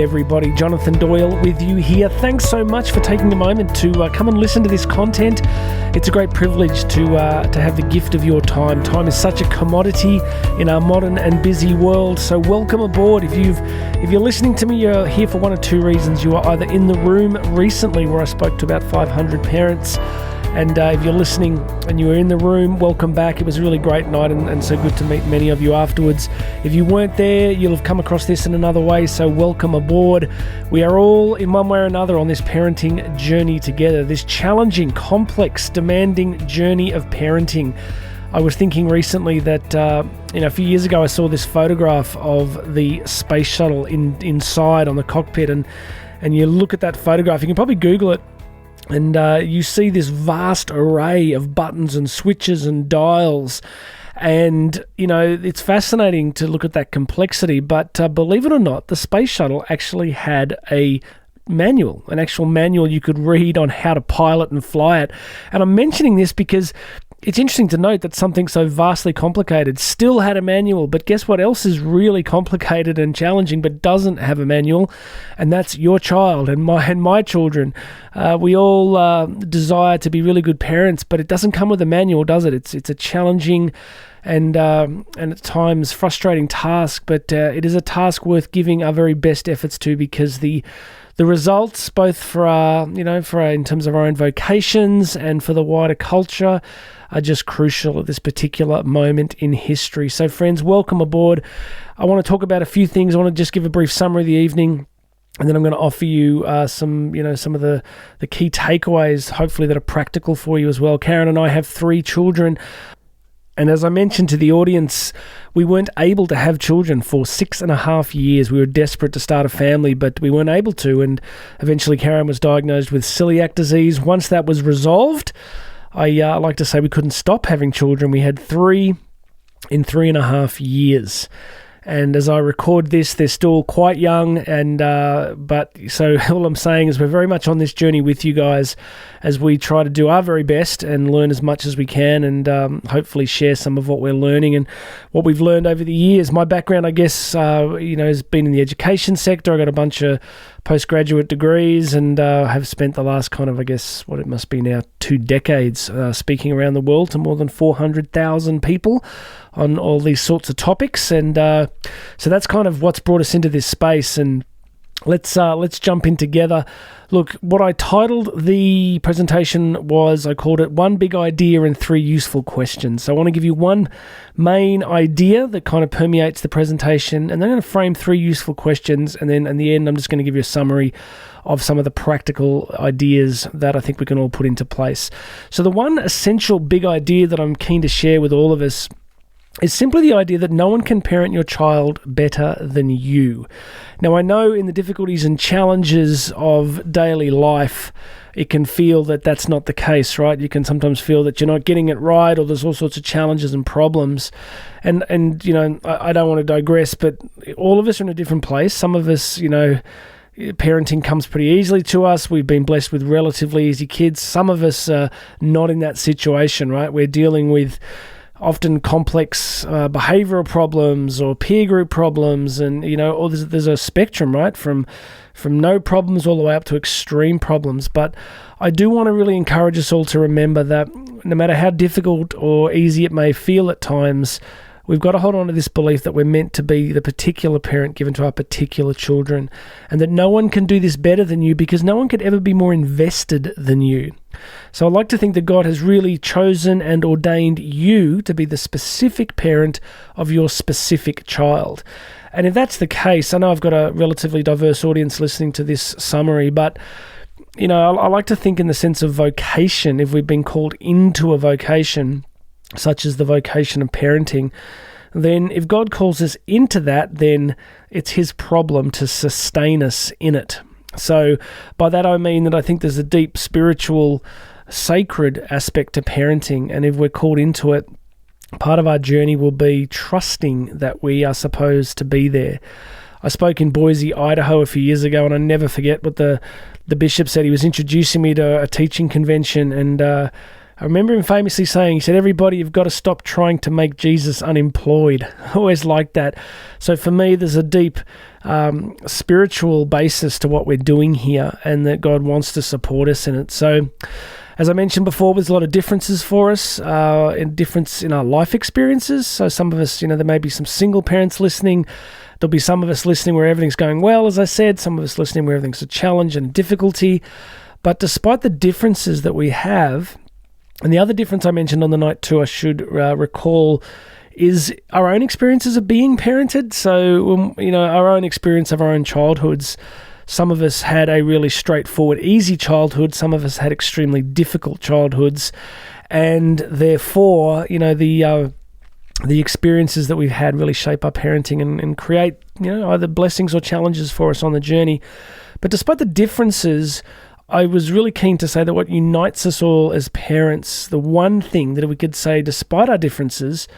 everybody. Jonathan Doyle with you here. Thanks so much for taking a moment to come and listen to this content. It's a great privilege to have the gift of your time. Time is such a commodity in our modern and busy world. So welcome aboard. If you're listening to me, you're here for one of two reasons. You are either in the room recently where I spoke to about 500 parents, and if you're listening and you were in the room, welcome back. It was a really great night and so good to meet many of you afterwards. If you weren't there, you'll have come across this in another way, so welcome aboard. We are all, in one way or another, on this parenting journey together, this challenging, complex, demanding journey of parenting. I was thinking recently that, a few years ago I saw this photograph of the space shuttle inside on the cockpit, and you look at that photograph, you can probably Google it, and you see this vast array of buttons and switches and dials. And, it's fascinating to look at that complexity. But believe it or not, the space shuttle actually had an actual manual you could read on how to pilot and fly it. And I'm mentioning this because it's interesting to note that something so vastly complicated still had a manual, but guess what else is really complicated and challenging but doesn't have a manual? And that's your child and my children. We all desire to be really good parents, but it doesn't come with a manual, does it? It's a challenging and at times frustrating task, but it is a task worth giving our very best efforts to, because the results, both for in terms of our own vocations and for the wider culture, are just crucial at this particular moment in history. So friends, welcome aboard. I want to talk about a few things. I want to just give a brief summary of the evening, and then I'm going to offer you some of the key takeaways, hopefully that are practical for you as well. Karen and I have 3 children. And as I mentioned to the audience, we weren't able to have children for 6.5 years. We were desperate to start a family, but we weren't able to. And eventually Karen was diagnosed with celiac disease. Once that was resolved, I like to say we couldn't stop having children. We had 3 in 3.5 years. And as I record this, they're still quite young, but all I'm saying is we're very much on this journey with you guys as we try to do our very best and learn as much as we can, and hopefully share some of what we're learning and what we've learned over the years. My background, I guess, has been in the education sector. I got a bunch of postgraduate degrees and have spent the last kind of, I guess, what it must be now, 2 decades speaking around the world to more than 400,000 people on all these sorts of topics, and so that's kind of what's brought us into this space. And let's jump in together. Look, what I titled the presentation was, I called it One Big Idea and 3 Useful Questions. So I want to give you one main idea that kind of permeates the presentation, and then I'm going to frame 3 useful questions, and then in the end I'm just going to give you a summary of some of the practical ideas that I think we can all put into place. So the one essential big idea that I'm keen to share with all of us is simply the idea that no one can parent your child better than you. Now, I know in the difficulties and challenges of daily life, it can feel that that's not the case, right? You can sometimes feel that you're not getting it right, or there's all sorts of challenges and problems. And I don't want to digress, but all of us are in a different place. Some of us, parenting comes pretty easily to us. We've been blessed with relatively easy kids. Some of us are not in that situation, right? We're dealing with often complex behavioral problems or peer group problems, and or there's a spectrum, right, from no problems all the way up to extreme problems. But I do want to really encourage us all to remember that no matter how difficult or easy it may feel at times, we've got to hold on to this belief that we're meant to be the particular parent given to our particular children, and that no one can do this better than you, because no one could ever be more invested than you. So I like to think that God has really chosen and ordained you to be the specific parent of your specific child. And if that's the case, I know I've got a relatively diverse audience listening to this summary, but I like to think in the sense of vocation. If we've been called into a vocation, such as the vocation of parenting, then if God calls us into that, then it's his problem to sustain us in it. So by that I mean that I think there's a deep spiritual, sacred aspect to parenting, and if we're called into it, part of our journey will be trusting that we are supposed to be there. I spoke in Boise, Idaho a few years ago, and I never forget what the bishop said. He was introducing me to a teaching convention, and I remember him famously saying, he said, everybody, you've got to stop trying to make Jesus unemployed. I always liked that. So for me, there's a deep spiritual basis to what we're doing here, and that God wants to support us in it. So as I mentioned before, there's a lot of differences for us, and difference in our life experiences. So some of us, there may be some single parents listening. There'll be some of us listening where everything's going well, as I said, some of us listening where everything's a challenge and a difficulty. But despite the differences that we have, and the other difference I mentioned on the night too, I should recall, is our own experiences of being parented. So, our own experience of our own childhoods. Some of us had a really straightforward, easy childhood. Some of us had extremely difficult childhoods. And therefore, the experiences that we've had really shape our parenting and create, either blessings or challenges for us on the journey. But despite the differences, I was really keen to say that what unites us all as parents, the one thing that we could say despite our differences,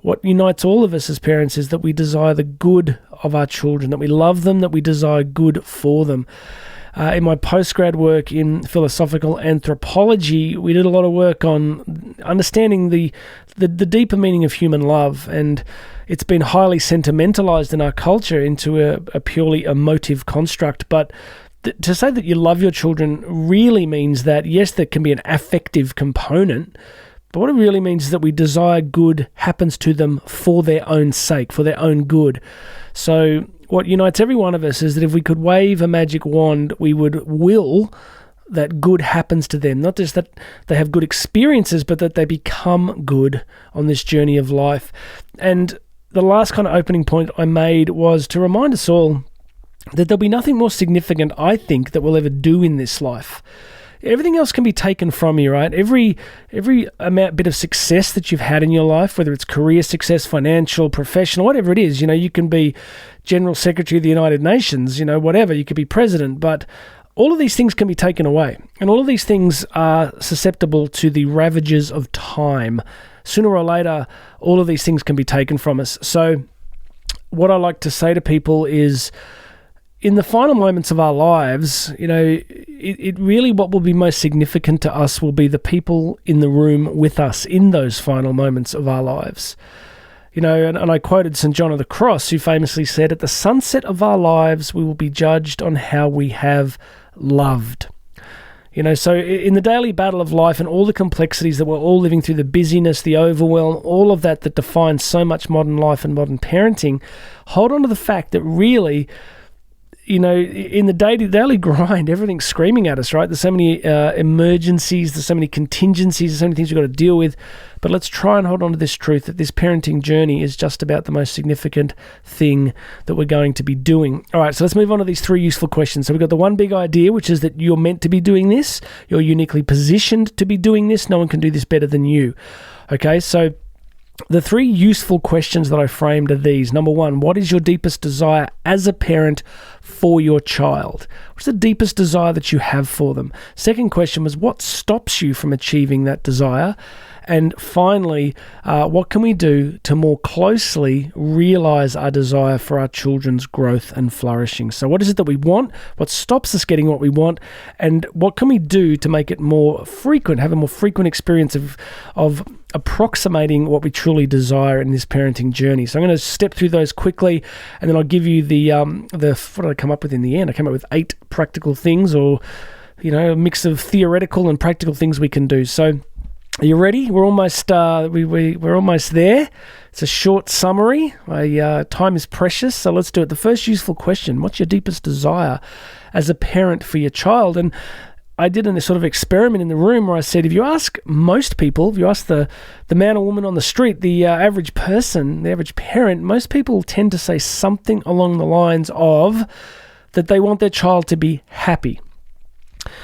what unites all of us as parents is that we desire the good of our children, that we love them, that we desire good for them. In my postgrad work in philosophical anthropology, we did a lot of work on understanding the deeper meaning of human love, and it's been highly sentimentalized in our culture into a purely emotive construct. But to say that you love your children really means that, yes, there can be an affective component, but what it really means is that we desire good happens to them for their own sake, for their own good. So what unites every one of us is that if we could wave a magic wand, we would will that good happens to them. Not just that they have good experiences, but that they become good on this journey of life. And the last kind of opening point I made was to remind us all that there'll be nothing more significant, I think, that we'll ever do in this life. Everything else can be taken from you, right? Every bit of success that you've had in your life, whether it's career success, financial, professional, whatever it is, you can be General Secretary of the United Nations, whatever, you could be president, but all of these things can be taken away. And all of these things are susceptible to the ravages of time. Sooner or later, all of these things can be taken from us. So what I like to say to people is, in the final moments of our lives, it really, what will be most significant to us will be the people in the room with us in those final moments of our lives. And I quoted St. John of the Cross, who famously said, "At the sunset of our lives, we will be judged on how we have loved." So in the daily battle of life and all the complexities that we're all living through, the busyness, the overwhelm, all of that defines so much modern life and modern parenting, hold on to the fact that really, in the daily grind, everything's screaming at us, right? There's so many emergencies, there's so many contingencies, there's so many things we've got to deal with. But let's try and hold on to this truth that this parenting journey is just about the most significant thing that we're going to be doing. All right, so let's move on to these 3 useful questions. So we've got the one big idea, which is that you're meant to be doing this. You're uniquely positioned to be doing this. No one can do this better than you. Okay, so the 3 useful questions that I framed are these. Number 1, what is your deepest desire as a parent for your child? What's the deepest desire that you have for them? Second question was, what stops you from achieving that desire? And finally, what can we do to more closely realize our desire for our children's growth and flourishing? So what is it that we want? What stops us getting what we want? And what can we do to make it more frequent, have a more frequent experience of approximating what we truly desire in this parenting journey? So I'm going to step through those quickly, and then I'll give you the what did I come up with in the end? I came up with 8 practical things, or a mix of theoretical and practical things we can do. So are you ready? We're almost we're almost there. It's a short summary. Time is precious, so let's do it. The first useful question: what's your deepest desire as a parent for your child? And I did a sort of experiment in the room where I said, if you ask most people, if you ask the man or woman on the street, the average person, the average parent, most people tend to say something along the lines of that they want their child to be happy.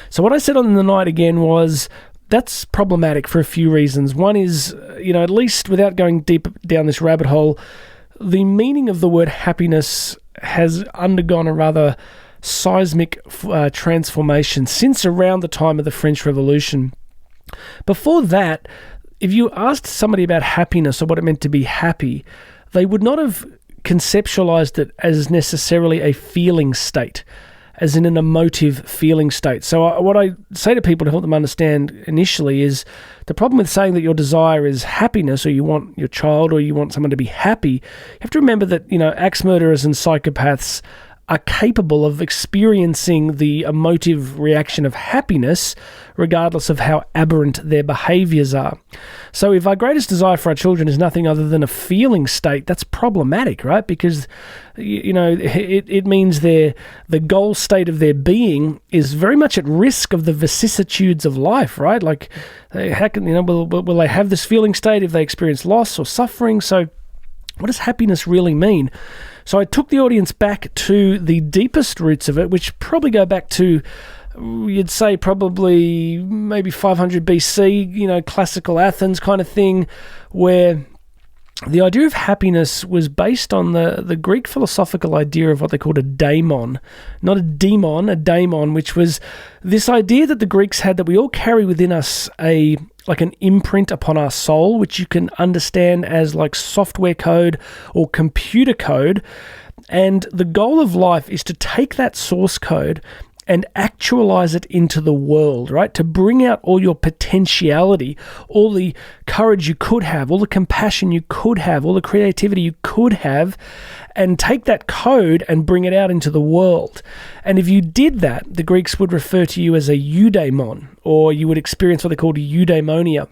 So what I said on the night again was, that's problematic for a few reasons. One is, at least without going deep down this rabbit hole, the meaning of the word happiness has undergone a rather seismic transformation since around the time of the French Revolution. Before that, if you asked somebody about happiness or what it meant to be happy, they would not have conceptualized it as necessarily a feeling state. as in an emotive feeling state. So what I say to people to help them understand initially is the problem with saying that your desire is happiness, or you want your child or you want someone to be happy. You have to remember that, axe murderers and psychopaths are capable of experiencing the emotive reaction of happiness regardless of how aberrant their behaviors are. So if our greatest desire for our children is nothing other than a feeling state, that's problematic, right? Because it means the goal state of their being is very much at risk of the vicissitudes of life, right? Like, how can will they have this feeling state if they experience loss or suffering? So what does happiness really mean? So I took the audience back to the deepest roots of it, which probably go back to, you'd say, probably maybe 500 BC, classical Athens kind of thing, where the idea of happiness was based on the Greek philosophical idea of what they called a daemon. Not a demon, a daemon, which was this idea that the Greeks had that we all carry within us like an imprint upon our soul, which you can understand as like software code or computer code. And the goal of life is to take that source code and actualize it into the world, right? To bring out all your potentiality, all the courage you could have, all the compassion you could have, all the creativity you could have, and take that code and bring it out into the world. And if you did that, the Greeks would refer to you as a eudaimon, or you would experience what they called eudaimonia.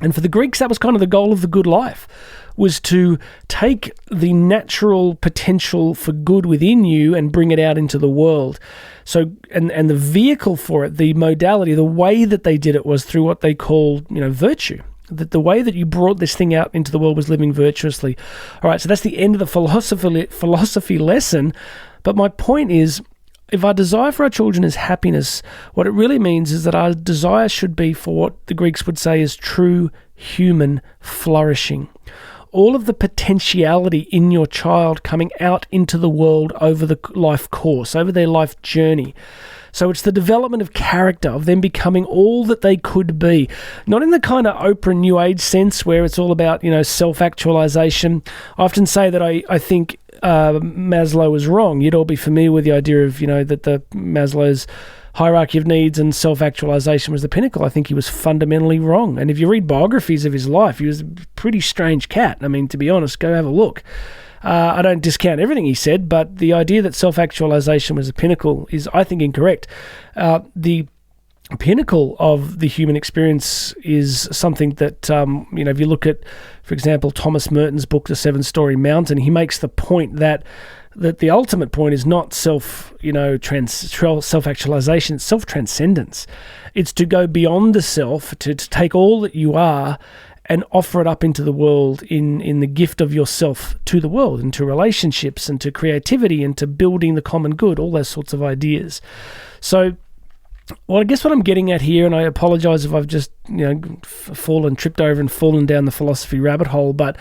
And for the Greeks, that was kind of the goal of the good life, was to take the natural potential for good within you and bring it out into the world. So, and the vehicle for it, the modality, the way that they did it was through what they called, virtue. That the way that you brought this thing out into the world was living virtuously. All right, so that's the end of the philosophy lesson. But my point is, if our desire for our children is happiness, what it really means is that our desire should be for what the Greeks would say is true human flourishing. All of the potentiality in your child coming out into the world over the life course, over their life journey. So it's the development of character, of them becoming all that they could be. Not in the kind of Oprah New Age sense where it's all about, self-actualization. I often say that I think Maslow was wrong. You'd all be familiar with the idea of, that the Maslow's hierarchy of needs and self-actualization was the pinnacle. I think he was fundamentally wrong. And if you read biographies of his life, he was a pretty strange cat. I mean, to be honest, go have a look. I don't discount everything he said, but the idea that self-actualization was the pinnacle is, I think, incorrect. The pinnacle of the human experience is something that, if you look at, for example, Thomas Merton's book, The Seven-Story Mountain, he makes the point that the ultimate point is not self-actualization, it's self-transcendence. It's to go beyond the self, to take all that you are and offer it up into the world in the gift of yourself to the world, and to relationships, and to creativity, and to building the common good, all those sorts of ideas. So, well, I guess what I'm getting at here, and I apologize if I've just tripped over and fallen down the philosophy rabbit hole, but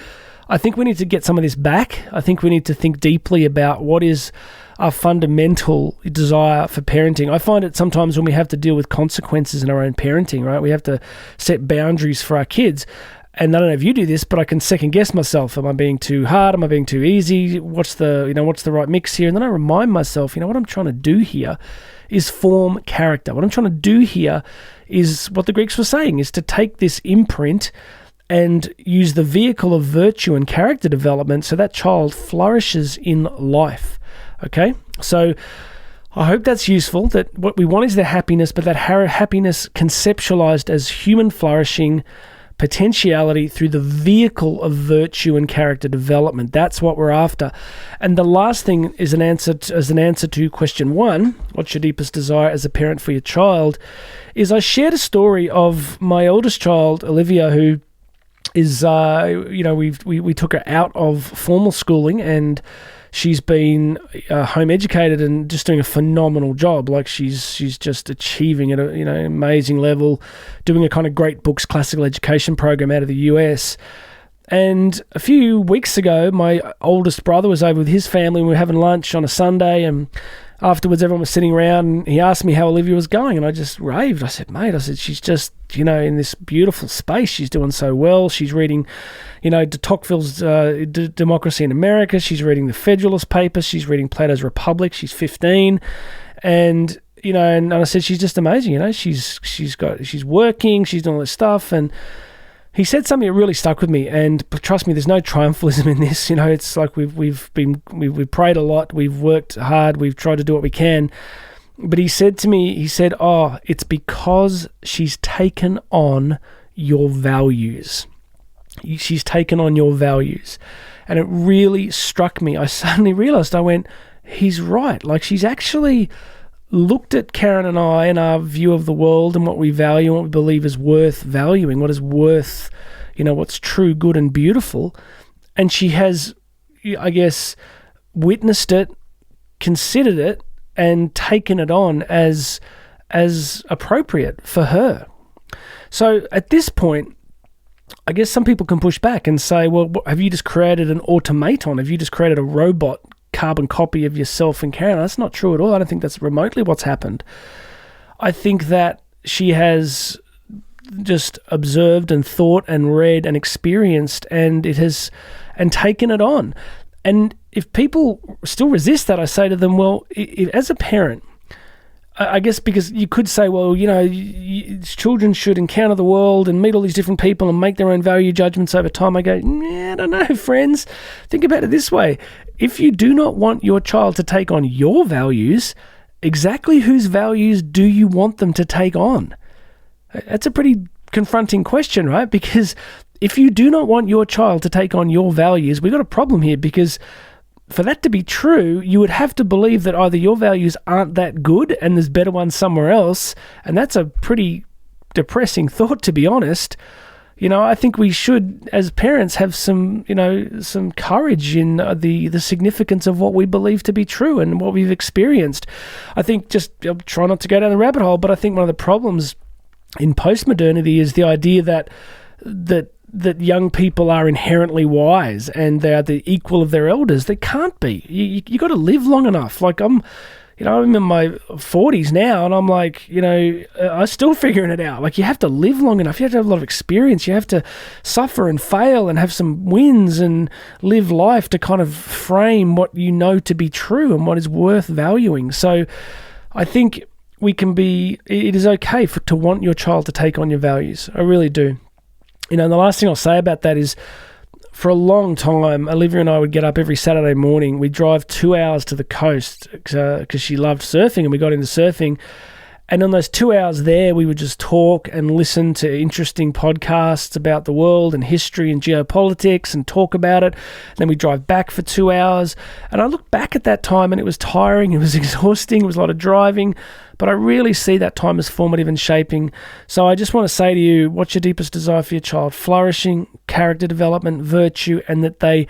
I think we need to get some of this back. I think we need to think deeply about what is our fundamental desire for parenting. I find it sometimes when we have to deal with consequences in our own parenting, right? We have to set boundaries for our kids. And I don't know if you do this, but I can second guess myself. Am I being too hard? Am I being too easy? What's the right mix here? And then I remind myself, what I'm trying to do here is form character. What I'm trying to do here is what the Greeks were saying, is to take this imprint and use the vehicle of virtue and character development so that child flourishes in life. Okay? So I hope that's useful, that what we want is their happiness, but that happiness conceptualized as human flourishing, potentiality through the vehicle of virtue and character development. That's what we're after. And the last thing is an answer to question 1, what's your deepest desire as a parent for your child, is I shared a story of my oldest child, Olivia, who is, we took her out of formal schooling, and she's been home educated and just doing a phenomenal job. Like she's just achieving at an amazing level, doing a kind of great books classical education program out of the US. And a few weeks ago, my oldest brother was over with his family, and we were having lunch on a Sunday, and afterwards everyone was sitting around, and he asked me how Olivia was going, and I just raved. I said, mate, she's just, in this beautiful space. She's doing so well. She's reading, de Tocqueville's Democracy in America. She's reading the Federalist Papers. She's reading Plato's Republic. She's 15. And and I said, she's just amazing. She's working, she's doing all this stuff. And he said something that really stuck with me. And trust me, there's no triumphalism in this. It's like we've prayed a lot, we've worked hard, we've tried to do what we can. But he said to me, "Oh, it's because she's taken on your values. She's taken on your values." And it really struck me. I suddenly realized, he's right. Like, she's actually looked at Karen and I and our view of the world and what we value and what we believe is worth valuing, what is worth, what's true, good, and beautiful. And she has, I guess, witnessed it, considered it, and taken it on as appropriate for her. So at this point, I guess some people can push back and say, well, have you just created an automaton? Have you just created a robot carbon copy of yourself and Karen? That's not true at all. I don't think that's remotely what's happened. I think that she has just observed and thought and read and experienced and taken it on. And if people still resist that, I say to them, well, as a parent, I guess, because you could say, well, children should encounter the world and meet all these different people and make their own value judgments over time. I go, I don't know, friends. Think about it this way. If you do not want your child to take on your values, exactly whose values do you want them to take on? That's a pretty confronting question, right? Because if you do not want your child to take on your values, we've got a problem here, because for that to be true, you would have to believe that either your values aren't that good and there's better ones somewhere else, and that's a pretty depressing thought, to be honest. I think we should, as parents, have some courage in the significance of what we believe to be true and what we've experienced. I think, I'll try not to go down the rabbit hole, but I think one of the problems in postmodernity is the idea that young people are inherently wise and they are the equal of their elders. They can't be. You got to live long enough. Like, I'm in my 40s now, and I'm like, I'm still figuring it out. Like, you have to live long enough. You have to have a lot of experience. You have to suffer and fail and have some wins and live life to kind of frame what you know to be true and what is worth valuing. So I think it is okay to want your child to take on your values. I really do. And the last thing I'll say about that is, for a long time, Olivia and I would get up every Saturday morning. We'd drive 2 hours to the coast because she loved surfing, and we got into surfing. And on those 2 hours there, we would just talk and listen to interesting podcasts about the world and history and geopolitics and talk about it. And then we'd drive back for 2 hours. And I look back at that time, and it was tiring, it was exhausting, it was a lot of driving. But I really see that time as formative and shaping. So I just want to say to you, what's your deepest desire for your child? Flourishing, character development, virtue, and that they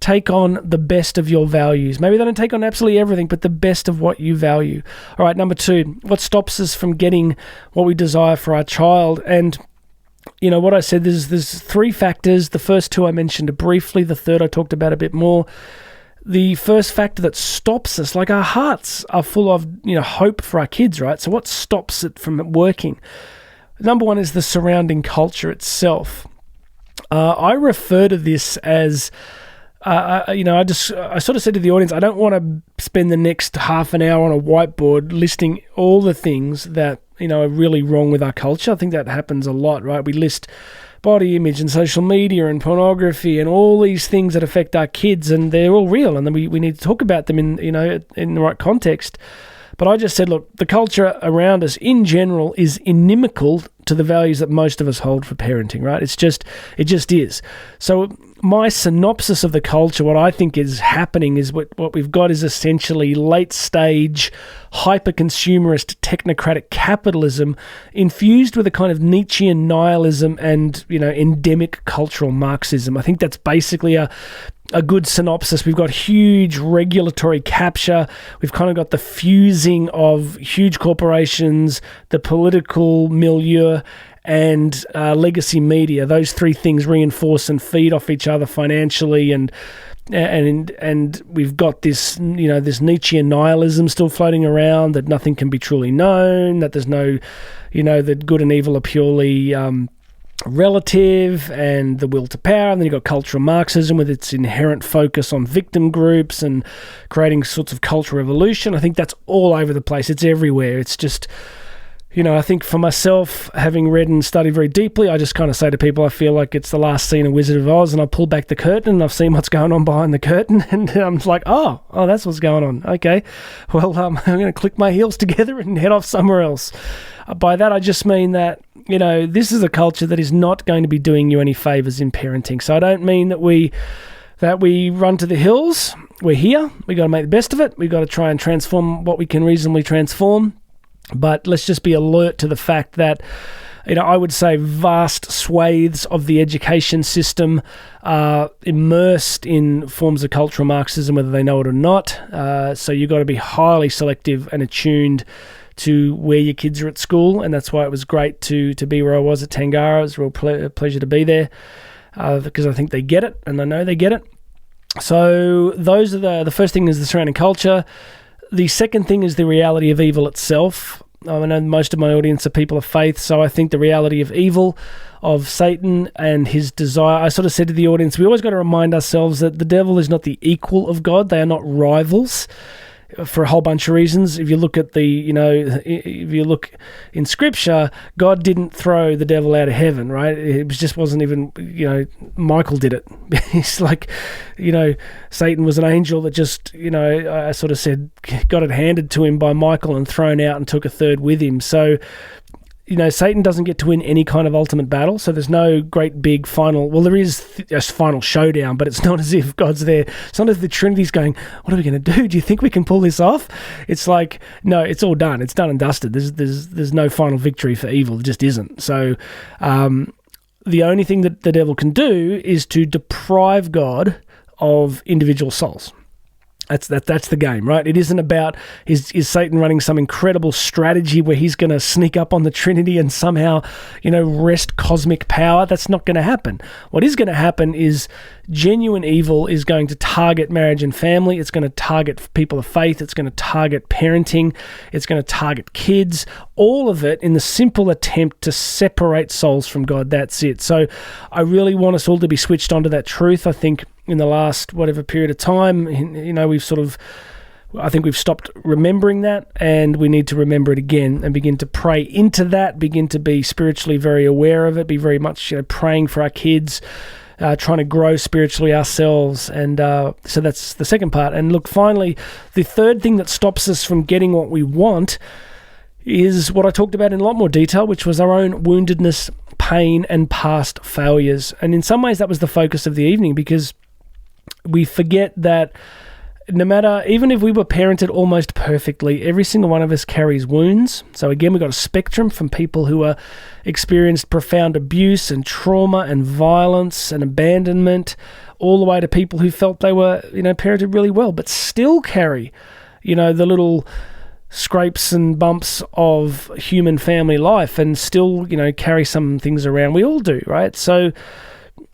take on the best of your values. Maybe they don't take on absolutely everything, but the best of what you value. All right, number 2, what stops us from getting what we desire for our child? And what I said, there's 3 factors. The first 2 I mentioned briefly. The third I talked about a bit more. The first factor that stops us, like, our hearts are full of, hope for our kids, right? So what stops it from working? Number 1 is the surrounding culture itself. I refer to this as, I sort of said to the audience, I don't want to spend the next half an hour on a whiteboard listing all the things that, are really wrong with our culture. I think that happens a lot, right? We list body image and social media and pornography and all these things that affect our kids, and they're all real, and then we need to talk about them in the right context. But I just said, look, the culture around us in general is inimical to the values that most of us hold for parenting, right? It just is. So my synopsis of the culture, what I think is happening is what we've got is essentially late stage, hyper-consumerist, technocratic capitalism infused with a kind of Nietzschean nihilism and, endemic cultural Marxism. I think that's basically a good synopsis. We've got huge regulatory capture. We've kind of got the fusing of huge corporations, the political milieu, and legacy media. Those 3 things reinforce and feed off each other financially, and we've got this this Nietzschean nihilism still floating around, that nothing can be truly known, that there's no that good and evil are purely relative and the will to power, and then you've got cultural Marxism with its inherent focus on victim groups and creating sorts of cultural revolution. I think that's all over the place. It's everywhere. It's just, I think for myself, having read and studied very deeply, I just kind of say to people, I feel like it's the last scene of Wizard of Oz, and I pull back the curtain and I've seen what's going on behind the curtain, and I'm like, oh, that's what's going on. Okay, well, I'm going to click my heels together and head off somewhere else. By that, I just mean that, this is a culture that is not going to be doing you any favors in parenting. So I don't mean that we run to the hills. We're here. We got to make the best of it. We got to try and transform what we can reasonably transform. But let's just be alert to the fact that, I would say vast swathes of the education system are immersed in forms of cultural Marxism, whether they know it or not. So you've got to be highly selective and attuned to where your kids are at school, and that's why it was great to be where I was at Tangara. It was a real pleasure to be there, because I think they get it, and I know they get it. So those are the first thing is the surrounding culture. The second thing is the reality of evil itself. I know most of my audience are people of faith, so I think the reality of evil, of Satan and his desire. I sort of said to the audience, we always got to remind ourselves that the devil is not the equal of God. They are not rivals, for a whole bunch of reasons. If you look at if you look in Scripture, God didn't throw the devil out of heaven, right? It just wasn't even, Michael did it. It's like, Satan was an angel that just, I sort of said, got it handed to him by Michael and thrown out and took a third with him. So, Satan doesn't get to win any kind of ultimate battle, so there's no great big final. Well, there is a final showdown, but it's not as if God's there. It's not as if the Trinity's going, what are we going to do? Do you think we can pull this off? It's like, no, it's all done. It's done and dusted. There's no final victory for evil. There just isn't. So the only thing that the devil can do is to deprive God of individual souls. That's the game, right? It isn't about is Satan running some incredible strategy where he's going to sneak up on the Trinity and somehow, wrest cosmic power. That's not going to happen. What is going to happen is genuine evil is going to target marriage and family. It's going to target people of faith. It's going to target parenting. It's going to target kids. All of it in the simple attempt to separate souls from God. That's it. So I really want us all to be switched onto that truth. I think in the last whatever period of time, I think we've stopped remembering that, and we need to remember it again and begin to pray into that, begin to be spiritually very aware of it, be very much praying for our kids, trying to grow spiritually ourselves. And so that's the second part. And look, finally, the third thing that stops us from getting what we want is what I talked about in a lot more detail, which was our own woundedness, pain, and past failures. And in some ways that was the focus of the evening, because we forget that no matter, even if we were parented almost perfectly, every single one of us carries wounds. So again, we've got a spectrum from people who are experienced profound abuse and trauma and violence and abandonment, all the way to people who felt they were, parented really well, but still carry, the little scrapes and bumps of human family life, and still, carry some things around. We all do, right? So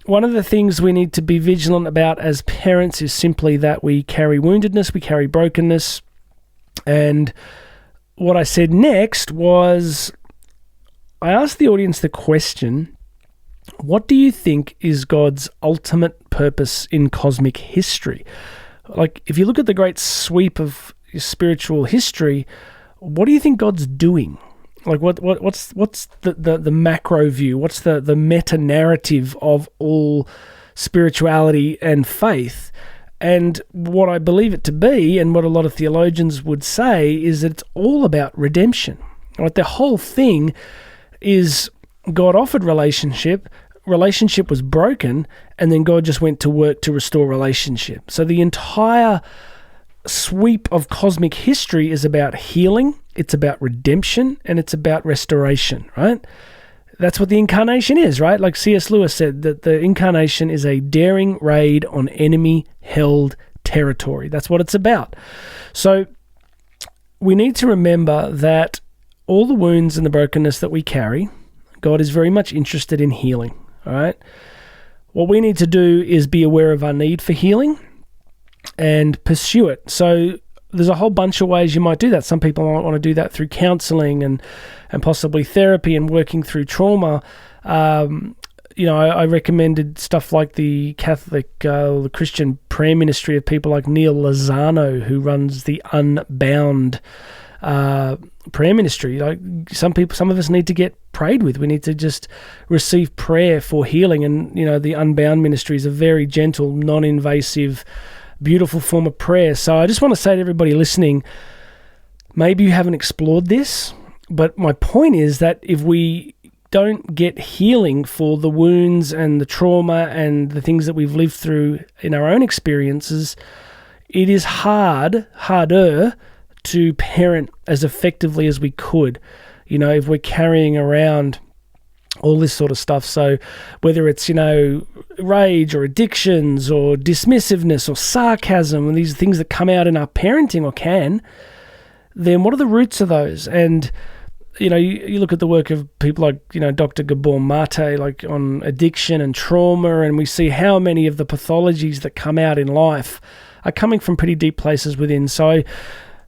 one of the things we need to be vigilant about as parents is simply that we carry woundedness, we carry brokenness. And what I said next was, I asked the audience the question, what do you think is God's ultimate purpose in cosmic history? Like, if you look at the great sweep of spiritual history, what do you think God's doing? Like, what's the macro view? What's the meta narrative of all spirituality and faith? And what I believe it to be, and what a lot of theologians would say, is that it's all about redemption. Right? The whole thing is God offered relationship was broken, and then God just went to work to restore relationship. So the entire sweep of cosmic history is about healing, it's about redemption, and it's about restoration, right? That's what the incarnation is, right? Like C.S. Lewis said, that the incarnation is a daring raid on enemy-held territory. That's what it's about. So we need to remember that all the wounds and the brokenness that we carry, God is very much interested in healing, all right? What we need to do is be aware of our need for healing and pursue it. So there's a whole bunch of ways you might do that. Some people might want to do that through counseling and possibly therapy and working through trauma. I recommended stuff like the Catholic, the Christian prayer ministry of people like Neil Lozano, who runs the Unbound prayer ministry. Like some of us need to get prayed with. We need to just receive prayer for healing. And, the Unbound ministry is a very gentle, non-invasive, beautiful form of prayer. So I just want to say to everybody listening, maybe you haven't explored this, but my point is that if we don't get healing for the wounds and the trauma and the things that we've lived through in our own experiences, it is harder to parent as effectively as we could, if we're carrying around all this sort of stuff. So whether it's, rage or addictions or dismissiveness or sarcasm and these things that come out in our parenting or can, then what are the roots of those? And you look at the work of people like, Dr. Gabor Mate, like on addiction and trauma, and we see how many of the pathologies that come out in life are coming from pretty deep places within. So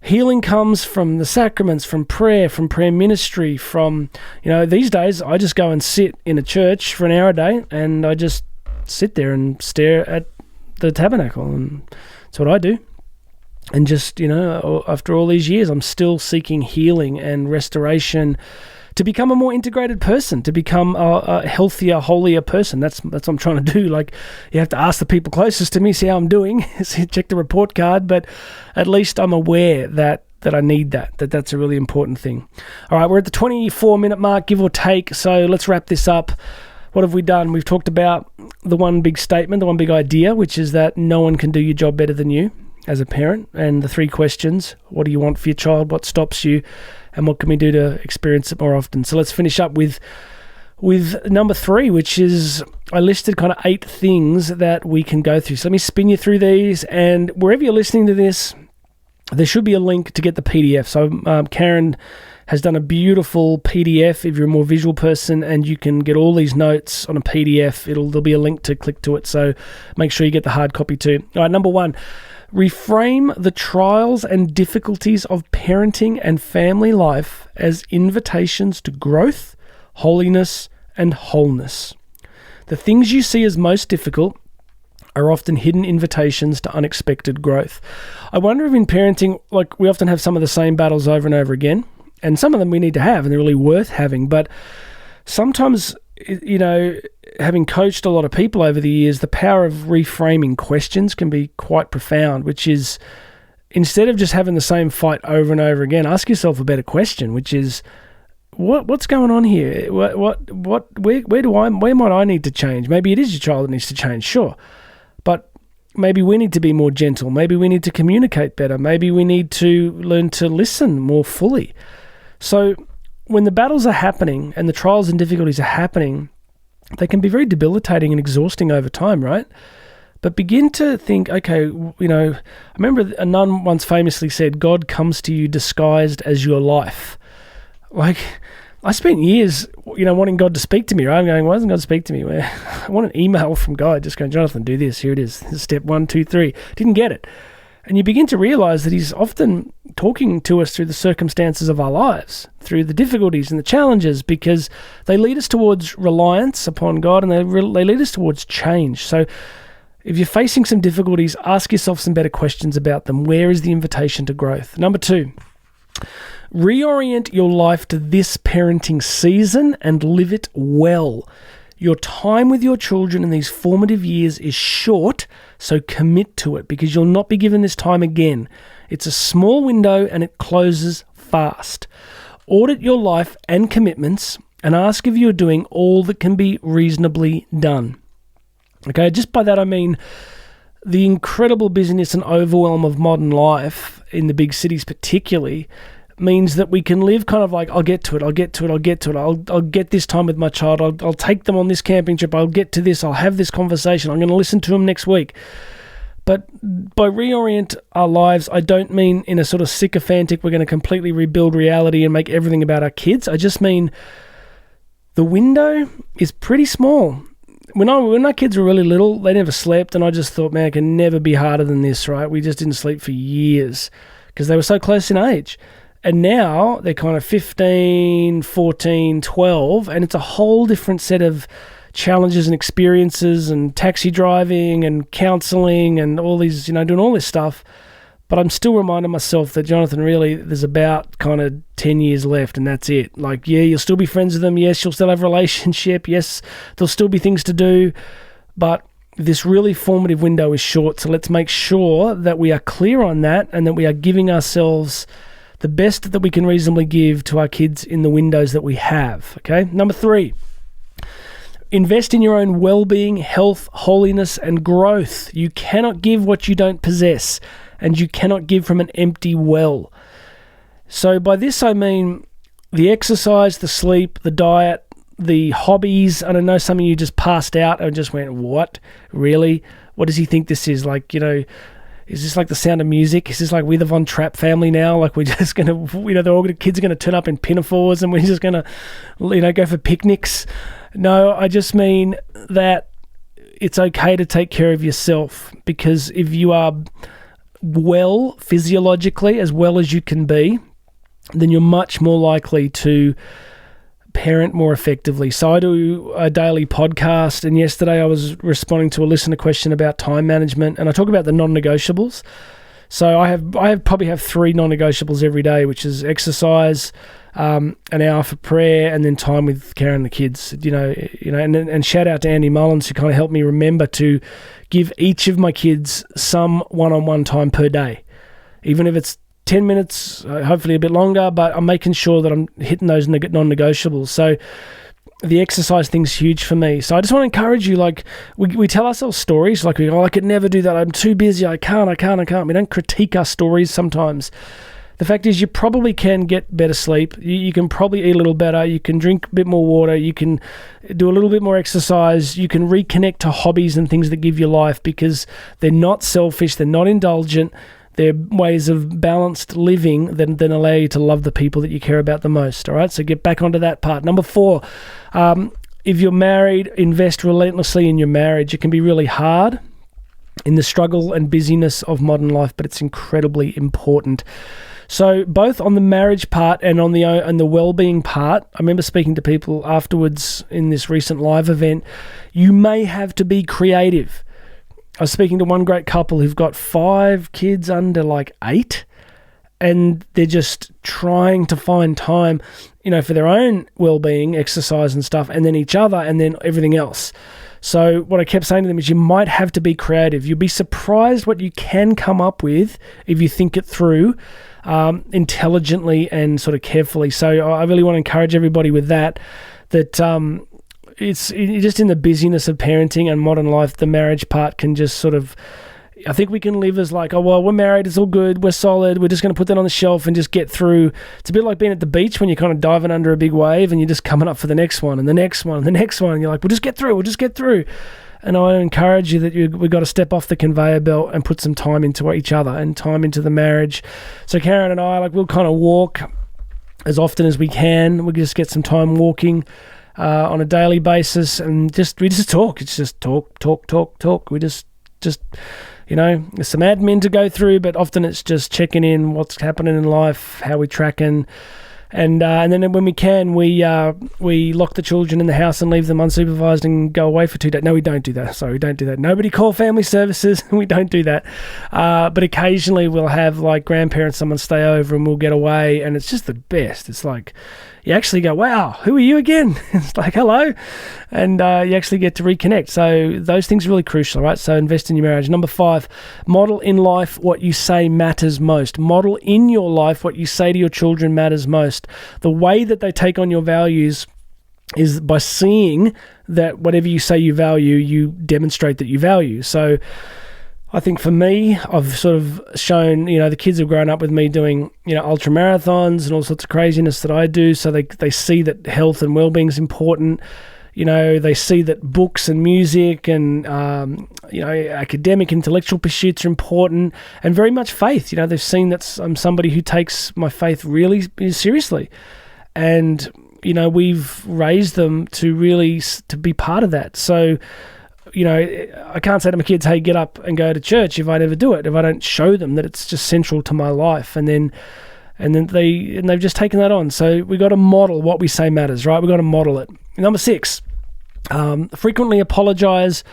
healing comes from the sacraments, from prayer ministry, from, these days I just go and sit in a church for an hour a day and I just sit there and stare at the tabernacle, and that's what I do. And just, after all these years, I'm still seeking healing and restoration to become a more integrated person, to become a healthier, holier person. That's what I'm trying to do. Like, you have to ask the people closest to me, see how I'm doing, check the report card, but at least I'm aware that I need that's a really important thing. All right, we're at the 24-minute mark, give or take, so let's wrap this up. What have we done? We've talked about the one big statement, the one big idea, which is that no one can do your job better than you as a parent, and the 3 questions: what do you want for your child, what stops you, and what can we do to experience it more often? So let's finish up with number 3, which is I listed kind of 8 things that we can go through. So let me spin you through these, and wherever you're listening to this, there should be a link to get the PDF. So Karen has done a beautiful PDF if you're a more visual person, and you can get all these notes on a PDF. There'll be a link to click to it, so make sure you get the hard copy too. All right, number 1. Reframe the trials and difficulties of parenting and family life as invitations to growth, holiness, and wholeness. The things you see as most difficult are often hidden invitations to unexpected growth. I wonder if in parenting, like, we often have some of the same battles over and over again, and some of them we need to have, and they're really worth having, but sometimes, having coached a lot of people over the years, the power of reframing questions can be quite profound, which is, instead of just having the same fight over and over again, ask yourself a better question, which is, what's going on here? Where might I need to change? Maybe it is your child that needs to change, sure, but maybe we need to be more gentle. Maybe we need to communicate better. Maybe we need to learn to listen more fully. So when the battles are happening and the trials and difficulties are happening, they can be very debilitating and exhausting over time, right? But begin to think, okay, I remember a nun once famously said, God comes to you disguised as your life. Like, I spent years, wanting God to speak to me, right? I'm going, why doesn't God speak to me? Well, I want an email from God, just going, Jonathan, do this, here it is, this is step 1, 2, 3. Didn't get it. And you begin to realize that he's often talking to us through the circumstances of our lives, through the difficulties and the challenges, because they lead us towards reliance upon God, and they lead us towards change. So if you're facing some difficulties, ask yourself some better questions about them. Where is the invitation to growth? Number 2, reorient your life to this parenting season and live it well. Your time with your children in these formative years is short, so commit to it, because you'll not be given this time again. It's a small window and it closes fast. Audit your life and commitments and ask if you're doing all that can be reasonably done. Okay, just by that I mean the incredible busyness and overwhelm of modern life in the big cities particularly means that we can live kind of like, I'll get to it, I'll get this time with my child, I'll take them on this camping trip, I'll get to this, I'll have this conversation, I'm going to listen to them next week. But by reorient our lives, I don't mean in a sort of sycophantic, we're going to completely rebuild reality and make everything about our kids. I just mean the window is pretty small. When our kids were really little, they never slept, and I just thought, man, it can never be harder than this, right? We just didn't sleep for years because they were so close in age. And now they're kind of 15, 14, 12, and it's a whole different set of challenges and experiences and taxi driving and counselling and all these, doing all this stuff. But I'm still reminding myself that, Jonathan, really, there's about kind of 10 years left, and that's it. Like, yeah, you'll still be friends with them. Yes, you'll still have a relationship. Yes, there'll still be things to do. But this really formative window is short, so let's make sure that we are clear on that and that we are giving ourselves the best that we can reasonably give to our kids in the windows that we have, okay? Number 3, invest in your own well-being, health, holiness, and growth. You cannot give what you don't possess, and you cannot give from an empty well. So by this I mean the exercise, the sleep, the diet, the hobbies. And I know some of you just passed out and just went, what? Really? What does he think this is? Like, is this like The Sound of Music? Is this like we're the Von Trapp family now? Like we're just going to, the kids are going to turn up in pinafores and we're just going to, go for picnics. No, I just mean that it's okay to take care of yourself, because if you are well physiologically, as well as you can be, then you're much more likely to parent more effectively. So I do a daily podcast, and yesterday I was responding to a listener question about time management, and I talk about the non-negotiables. So I probably have 3 non-negotiables every day, which is exercise, an hour for prayer, and then time with Karen and the kids. And shout out to Andy Mullins, who kind of helped me remember to give each of my kids some one-on-one time per day, even if it's 10 minutes, hopefully a bit longer, but I'm making sure that I'm hitting those non-negotiables. So the exercise thing's huge for me. So I just want to encourage you, like, we tell ourselves stories, like, I could never do that, I'm too busy, I can't. We don't critique our stories sometimes. The fact is, you probably can get better sleep, you can probably eat a little better, you can drink a bit more water, you can do a little bit more exercise, you can reconnect to hobbies and things that give you life, because they're not selfish, they're not indulgent, they're ways of balanced living that then allow you to love the people that you care about the most. All right, so get back onto that part. Number 4, if you're married, invest relentlessly in your marriage. It can be really hard in the struggle and busyness of modern life, but it's incredibly important. So both on the marriage part and on the well-being part, I remember speaking to people afterwards in this recent live event, you may have to be creative. I was speaking to one great couple who've got 5 kids under like 8, and they're just trying to find time, for their own well-being, exercise and stuff, and then each other, and then everything else. So what I kept saying to them is you might have to be creative. You'll be surprised what you can come up with if you think it through intelligently and sort of carefully. So I really want to encourage everybody with that it's just in the busyness of parenting and modern life, the marriage part can just sort of, I think we can live as like, oh, well, we're married, it's all good, we're solid, we're just going to put that on the shelf and just get through. It's a bit like being at the beach when you're kind of diving under a big wave and you're just coming up for the next one and the next one and the next one. And you're like, we'll just get through. And I encourage you that we've got to step off the conveyor belt and put some time into each other and time into the marriage. So Karen and I, we'll kind of walk as often as we can. We'll just get some time walking on a daily basis, and we just talk. It's just talk. We just there's some admin to go through, but often it's just checking in what's happening in life, how we're tracking, and then when we can, we lock the children in the house and leave them unsupervised and go away for 2 days. No, we don't do that. Sorry, we don't do that. Nobody call family services. We don't do that. But occasionally we'll have like grandparents, someone stay over, and we'll get away, and it's just the best. It's like, you actually go, wow, who are you again? It's like, hello. And you actually get to reconnect. So those things are really crucial, right? So invest in your marriage. Number 5, model in life what you say matters most. Model in your life what you say to your children matters most. The way that they take on your values is by seeing that whatever you say you value, you demonstrate that you value. So I think for me, I've sort of shown, the kids have grown up with me doing, ultra marathons and all sorts of craziness that I do. So they see that health and well-being is important. They see that books and music and, academic, intellectual pursuits are important, and very much faith. They've seen that I'm somebody who takes my faith really seriously. And, we've raised them to be part of that. So, I can't say to my kids, hey, get up and go to church if I never do it, if I don't show them that it's just central to my life. And then And then they've just taken that on. So we got to model what we say matters, right? We got to model it. Number 6, frequently apologize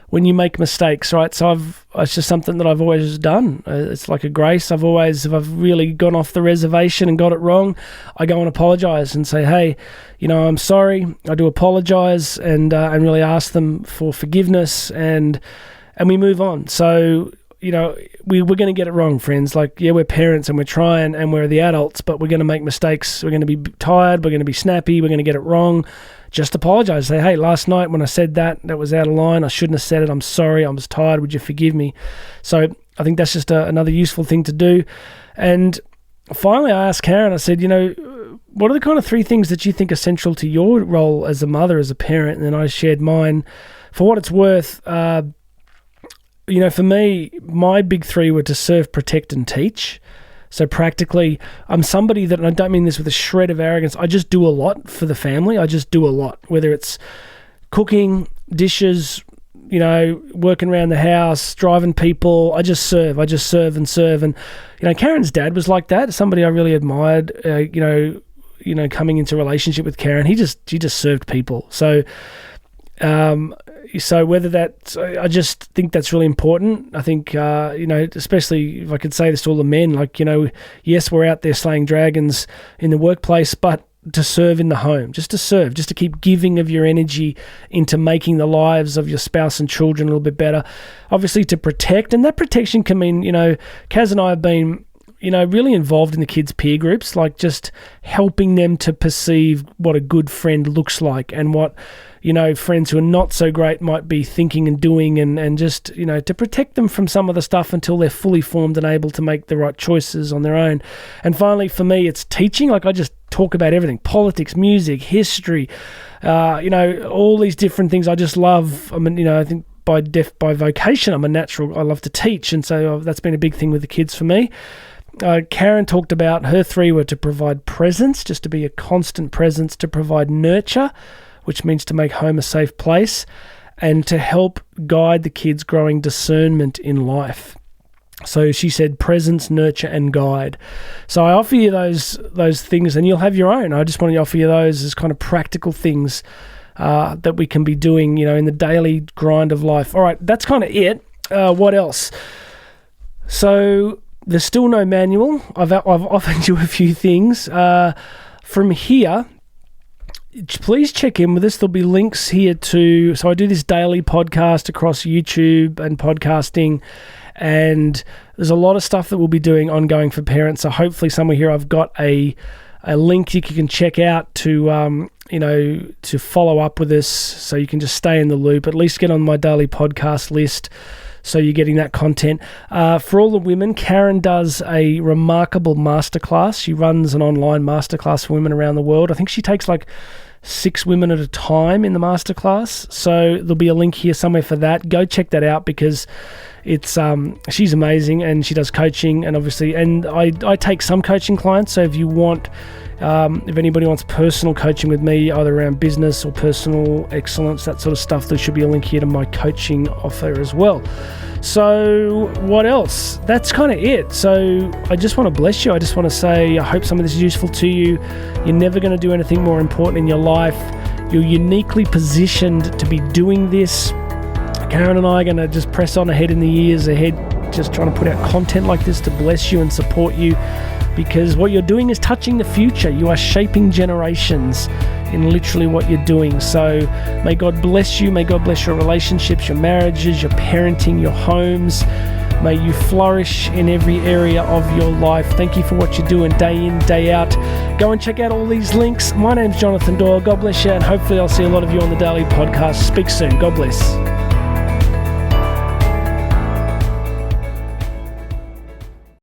when you make mistakes, right? So it's just something that I've always done. It's like a grace. If I've really gone off the reservation and got it wrong, I go and apologize and say, hey, I'm sorry. I do apologize, and really ask them for forgiveness, and we move on. So, we're going to get it wrong, friends. Like, yeah, we're parents and we're trying and we're the adults, but we're going to make mistakes. We're going to be tired. We're going to be snappy. We're going to get it wrong. Just apologize. Say, hey, last night when I said that was out of line. I shouldn't have said it. I'm sorry. I was tired. Would you forgive me? So I think that's just another useful thing to do. And finally, I asked Karen, I said, what are the kind of 3 things that you think are central to your role as a mother, as a parent? And then I shared mine. For what it's worth, for me, my big 3 were to serve, protect, and teach. So practically, I'm somebody that, and I don't mean this with a shred of arrogance, I just do a lot for the family. I just do a lot, whether it's cooking, dishes, working around the house, driving people. I just serve and serve. And, Karen's dad was like that, somebody I really admired, coming into a relationship with Karen. He just served people. So whether that, I just think that's really important. I think, especially if I could say this to all the men, yes, we're out there slaying dragons in the workplace, but to serve in the home, just to serve, just to keep giving of your energy into making the lives of your spouse and children a little bit better. Obviously to protect, and that protection can mean, Kaz and I have been, really involved in the kids' peer groups, like just helping them to perceive what a good friend looks like and what, friends who are not so great might be thinking and doing, and just, to protect them from some of the stuff until they're fully formed and able to make the right choices on their own. And finally, for me, it's teaching. Like, I just talk about everything: politics, music, history, all these different things I just love. I mean, I think by vocation, I'm a natural. I love to teach, and so that's been a big thing with the kids for me. Karen talked about her 3 were to provide presence, just to be a constant presence, to provide nurture, which means to make home a safe place, and to help guide the kids growing discernment in life. So she said presence, nurture, and guide. So I offer you those things, and you'll have your own. I just want to offer you those as kind of practical things that we can be doing, in the daily grind of life. All right, that's kind of it. What else? So there's still no manual. I've offered you a few things. From here, please check in with us. There'll be links here so I do this daily podcast across YouTube and podcasting, and there's a lot of stuff that we'll be doing ongoing for parents. So hopefully somewhere here I've got a link you can check out to to follow up with us, so you can just stay in the loop, at least get on my daily podcast list, so you're getting that content. For all the women, Karen does a remarkable masterclass. She runs an online masterclass for women around the world. I think she takes 6 women at a time in the masterclass. So there'll be a link here somewhere for that. Go check that out, because it's she's amazing, and she does coaching, and obviously, and I take some coaching clients. So if you want, if anybody wants personal coaching with me, either around business or personal excellence, that sort of stuff, there should be a link here to my coaching offer as well. So what else? That's kind of it. So I just want to bless you. I just want to say, I hope some of this is useful to you. You're never going to do anything more important in your life. You're uniquely positioned to be doing this. Karen and I are going to just press on ahead in the years ahead, just trying to put out content like this to bless you and support you, because what you're doing is touching the future. You are shaping generations in literally what you're doing. So may God bless you. May God bless your relationships, your marriages, your parenting, your homes. May you flourish in every area of your life. Thank you for what you're doing day in, day out. Go and check out all these links. My name's Jonathan Doyle. God bless you, and hopefully I'll see a lot of you on the daily podcast. Speak soon. God bless.